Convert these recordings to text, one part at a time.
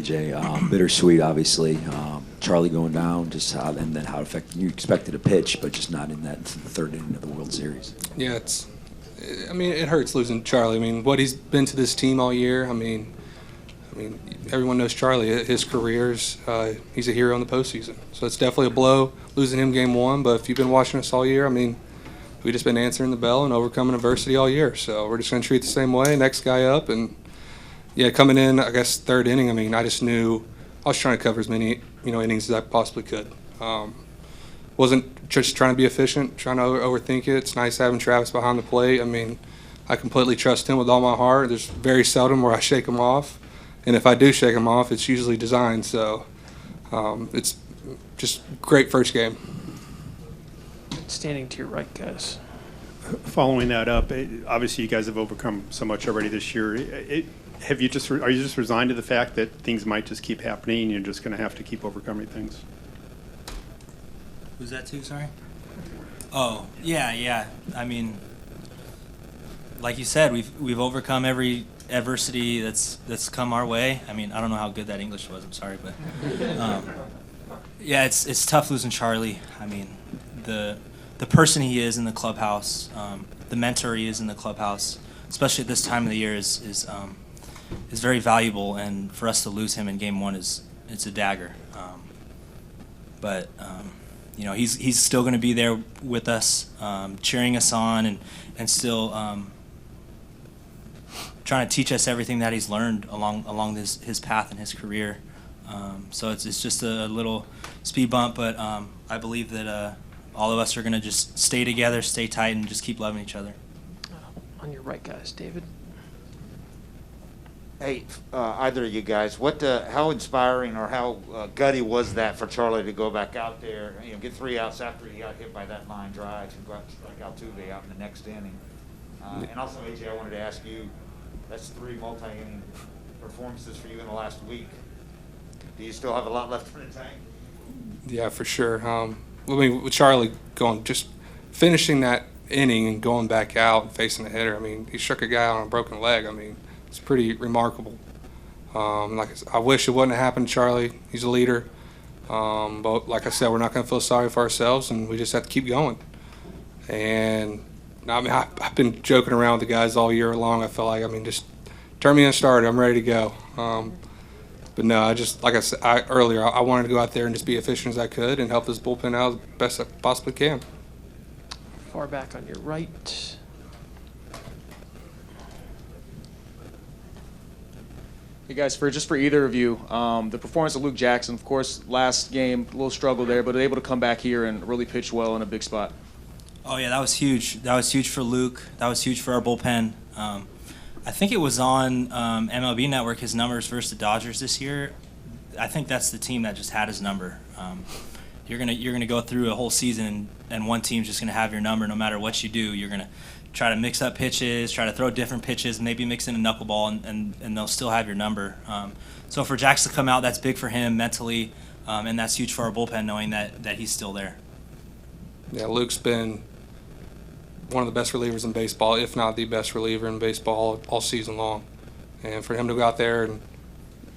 AJ. Bittersweet, obviously. Charlie going down, just how, and then how it affected you. Expected to pitch, but just not in that third inning of the World Series. Yeah, it hurts losing Charlie. I mean, what he's been to this team all year. I mean, everyone knows Charlie. His career's he's a hero in the postseason. So it's definitely a blow losing him game one. But if you've been watching us all year, I mean, we've just been answering the bell and overcoming adversity all year. So we're just going to treat it the same way. Next guy up, and yeah, coming in, I guess third inning. I mean, I just knew I was trying to cover as many innings as I possibly could. Wasn't just trying to be efficient, trying to overthink it. It's nice having Travis behind the plate. I mean, I completely trust him with all my heart. There's very seldom where I shake him off. And if I do shake him off, it's usually designed. So it's just great first game. Standing to your right, guys. Following that up, obviously you guys have overcome so much already this year. Are you just resigned to the fact that things might just keep happening and you're just going to have to keep overcoming things? Who's that to, sorry? Oh, yeah. I mean, like you said, we've overcome every adversity that's come our way. I mean, I don't know how good that English was. I'm sorry, but yeah, it's tough losing Charlie. I mean, the person he is in the clubhouse, the mentor he is in the clubhouse, especially at this time of the year, is very valuable. And for us to lose him in game one it's a dagger. But he's still going to be there with us, cheering us on, and still trying to teach us everything that he's learned along his path and his career. So it's just a little speed bump, but I believe that all of us are going to just stay together, stay tight, and just keep loving each other. On your right, guys. David? Hey, either of you guys, how inspiring or how gutty was that for Charlie to go back out there, get 3 outs after he got hit by that line drive and go out to strike out Tuve out in the next inning? And also, AJ, I wanted to ask you, that's 3 multi-inning performances for you in the last week. Do you still have a lot left in the tank? Yeah, for sure. With Charlie just finishing that inning and going back out and facing a hitter, I mean, he struck a guy on a broken leg. I mean, it's pretty remarkable. Like I said, I wish it wouldn't have happened to Charlie. He's a leader. But like I said, we're not going to feel sorry for ourselves, and we just have to keep going. And I mean, I've been joking around with the guys all year long. I feel like, just turn me in a starter. I'm ready to go. But no, like I said earlier, I wanted to go out there and just be efficient as I could and help this bullpen out as best I possibly can. Far back on your right. Hey guys, for either of you, the performance of Luke Jackson, of course, last game, a little struggle there, but able to come back here and really pitch well in a big spot. Oh yeah, that was huge. That was huge for Luke. That was huge for our bullpen. I think it was on MLB Network, his numbers versus the Dodgers this year. I think that's the team that just had his number. You're gonna go through a whole season, and one team's just gonna have your number no matter what you do. You're gonna try to mix up pitches, try to throw different pitches, maybe mix in a knuckleball, and they'll still have your number. So for Jax to come out, that's big for him mentally, and that's huge for our bullpen knowing that he's still there. Yeah, Luke's been one of the best relievers in baseball, if not the best reliever in baseball all season long. And for him to go out there and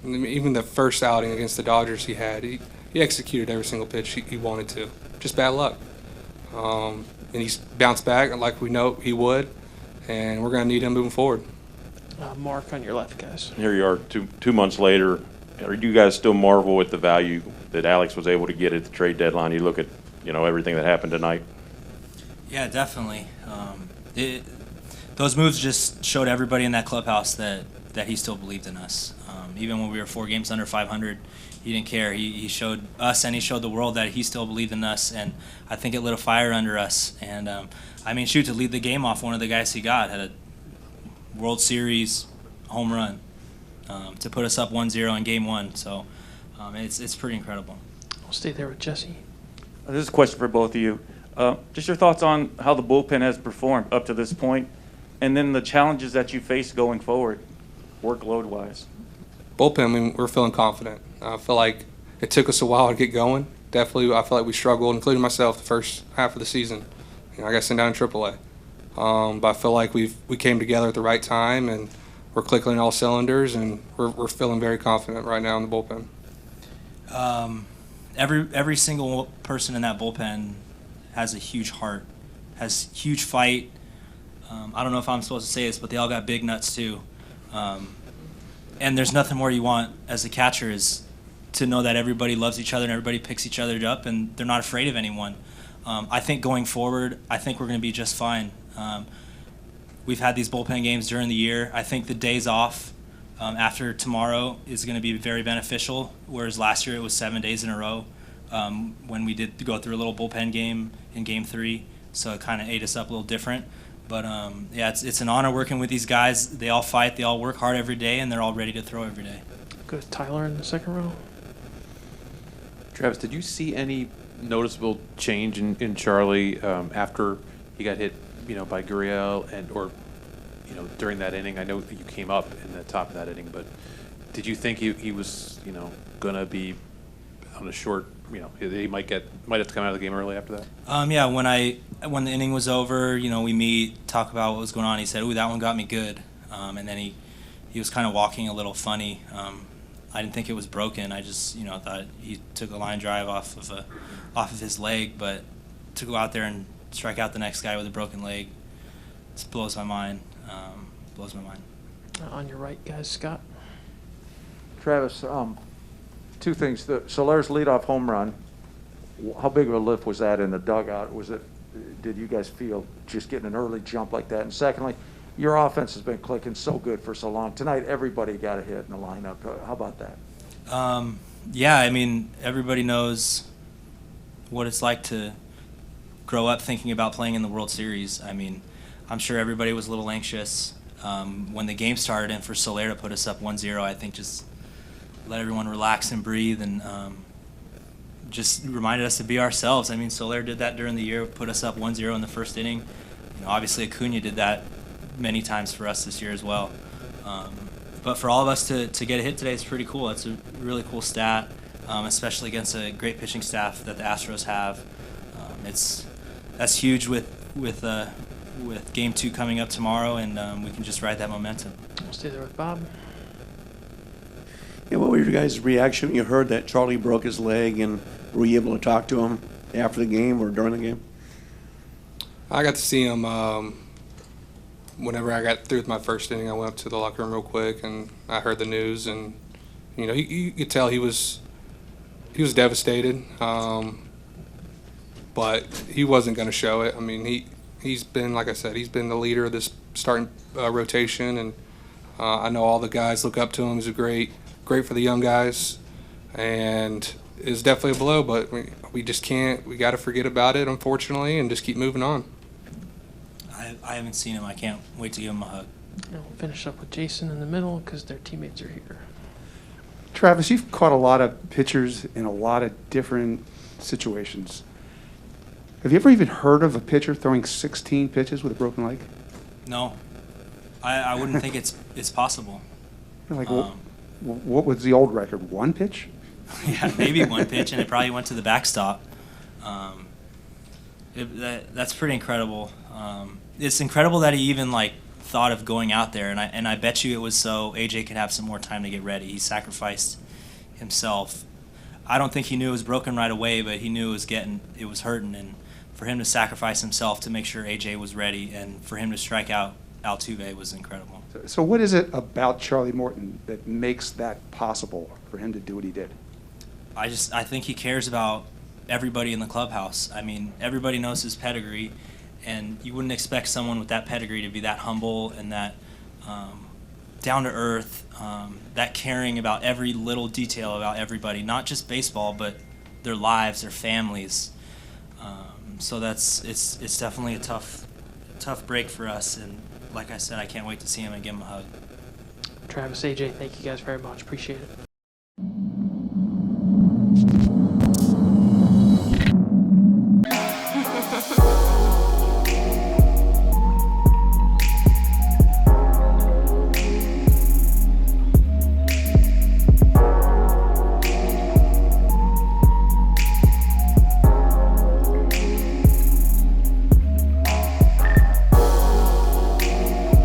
even the first outing against the Dodgers he executed every single pitch he wanted to. Just bad luck. And he's bounced back like we know he would, and we're going to need him moving forward. Mark on your left, guys. Here you are 2 months later. Are you guys still marvel at the value that Alex was able to get at the trade deadline? You look at everything that happened tonight. Yeah, definitely. Those moves just showed everybody in that clubhouse that he still believed in us. Even when we were 4 games under 500, he didn't care. He showed us and he showed the world that he still believed in us, and I think it lit a fire under us. And to lead the game off, one of the guys he got had a World Series home run to put us up 1-0 in Game 1. So it's pretty incredible. I'll stay there with Jesse. This is a question for both of you. Just your thoughts on how the bullpen has performed up to this point, and then the challenges that you face going forward, workload-wise. Bullpen, we're feeling confident. I feel like it took us a while to get going. Definitely, I feel like we struggled, including myself, the first half of the season. I got sent down in AAA. But I feel like we came together at the right time, and we're clicking on all cylinders, and we're feeling very confident right now in the bullpen. Every single person in that bullpen has a huge heart, has huge fight. I don't know if I'm supposed to say this, but they all got big nuts too. And there's nothing more you want as a catcher is to know that everybody loves each other and everybody picks each other up and they're not afraid of anyone. I think going forward, I think we're going to be just fine. We've had these bullpen games during the year. I think the days off after tomorrow is going to be very beneficial, whereas last year it was 7 days in a row when we did go through a little bullpen game in Game 3, so it kind of ate us up a little different. But, yeah, it's an honor working with these guys. They all fight, they all work hard every day, and they're all ready to throw every day. Go to Tyler in the second row. Travis, did you see any noticeable change in Charlie after he got hit, by Gurriel or during that inning? I know you came up in the top of that inning, but did you think he was, going to be on a short, he might have to come out of the game early after that? Yeah, when the inning was over, we meet, talk about what was going on. He said, "Ooh, that one got me good," and then he was kind of walking a little funny. I didn't think it was broken. I just thought he took a line drive off of his leg, but to go out there and strike out the next guy with a broken leg, just blows my mind. On your right, guys, Scott. Travis, two things. The Soler's leadoff home run, how big of a lift was that in the dugout? Did you guys feel just getting an early jump like that? And secondly, your offense has been clicking so good for so long. Tonight, everybody got a hit in the lineup. How about that? Yeah, everybody knows what it's like to grow up thinking about playing in the World Series. I'm sure everybody was a little anxious when the game started, and for Soler to put us up 1-0, I think just let everyone relax and breathe and just reminded us to be ourselves. Soler did that during the year, put us up 1-0 in the first inning. Obviously Acuna did that many times for us this year as well. But for all of us to get a hit today is pretty cool. That's a really cool stat, especially against a great pitching staff that the Astros have. That's huge with Game 2 coming up tomorrow, and we can just ride that momentum. We'll stay there with Bob. Yeah, what was your guys' reaction when you heard that Charlie broke his leg, and were you able to talk to him after the game or during the game? I got to see him whenever I got through with my first inning. I went up to the locker room real quick, and I heard the news, and you could tell he was devastated, but he wasn't going to show it. He's been, like I said, he's been the leader of this starting rotation, and I know all the guys look up to him. He's great for the young guys, and it's definitely a blow, but we just can't. We got to forget about it, unfortunately, and just keep moving on. I haven't seen him. I can't wait to give him a hug. And we'll finish up with Jason in the middle because their teammates are here. Travis, you've caught a lot of pitchers in a lot of different situations. Have you ever even heard of a pitcher throwing 16 pitches with a broken leg? No, I wouldn't think it's possible. What was the old record? One pitch? Yeah, maybe one pitch, and it probably went to the backstop. That's pretty incredible. It's incredible that he even thought of going out there, and I bet you it was so AJ could have some more time to get ready. He sacrificed himself. I don't think he knew it was broken right away, but he knew it was hurting, and for him to sacrifice himself to make sure AJ was ready, and for him to strike out Altuve was incredible. So what is it about Charlie Morton that makes that possible for him to do what he did? I think he cares about everybody in the clubhouse. Everybody knows his pedigree, and you wouldn't expect someone with that pedigree to be that humble and that down to earth, that caring about every little detail about everybody, not just baseball, but their lives, their families. So it's definitely a tough break for us, and like I said, I can't wait to see him and give him a hug. Travis, AJ, thank you guys very much. Appreciate it.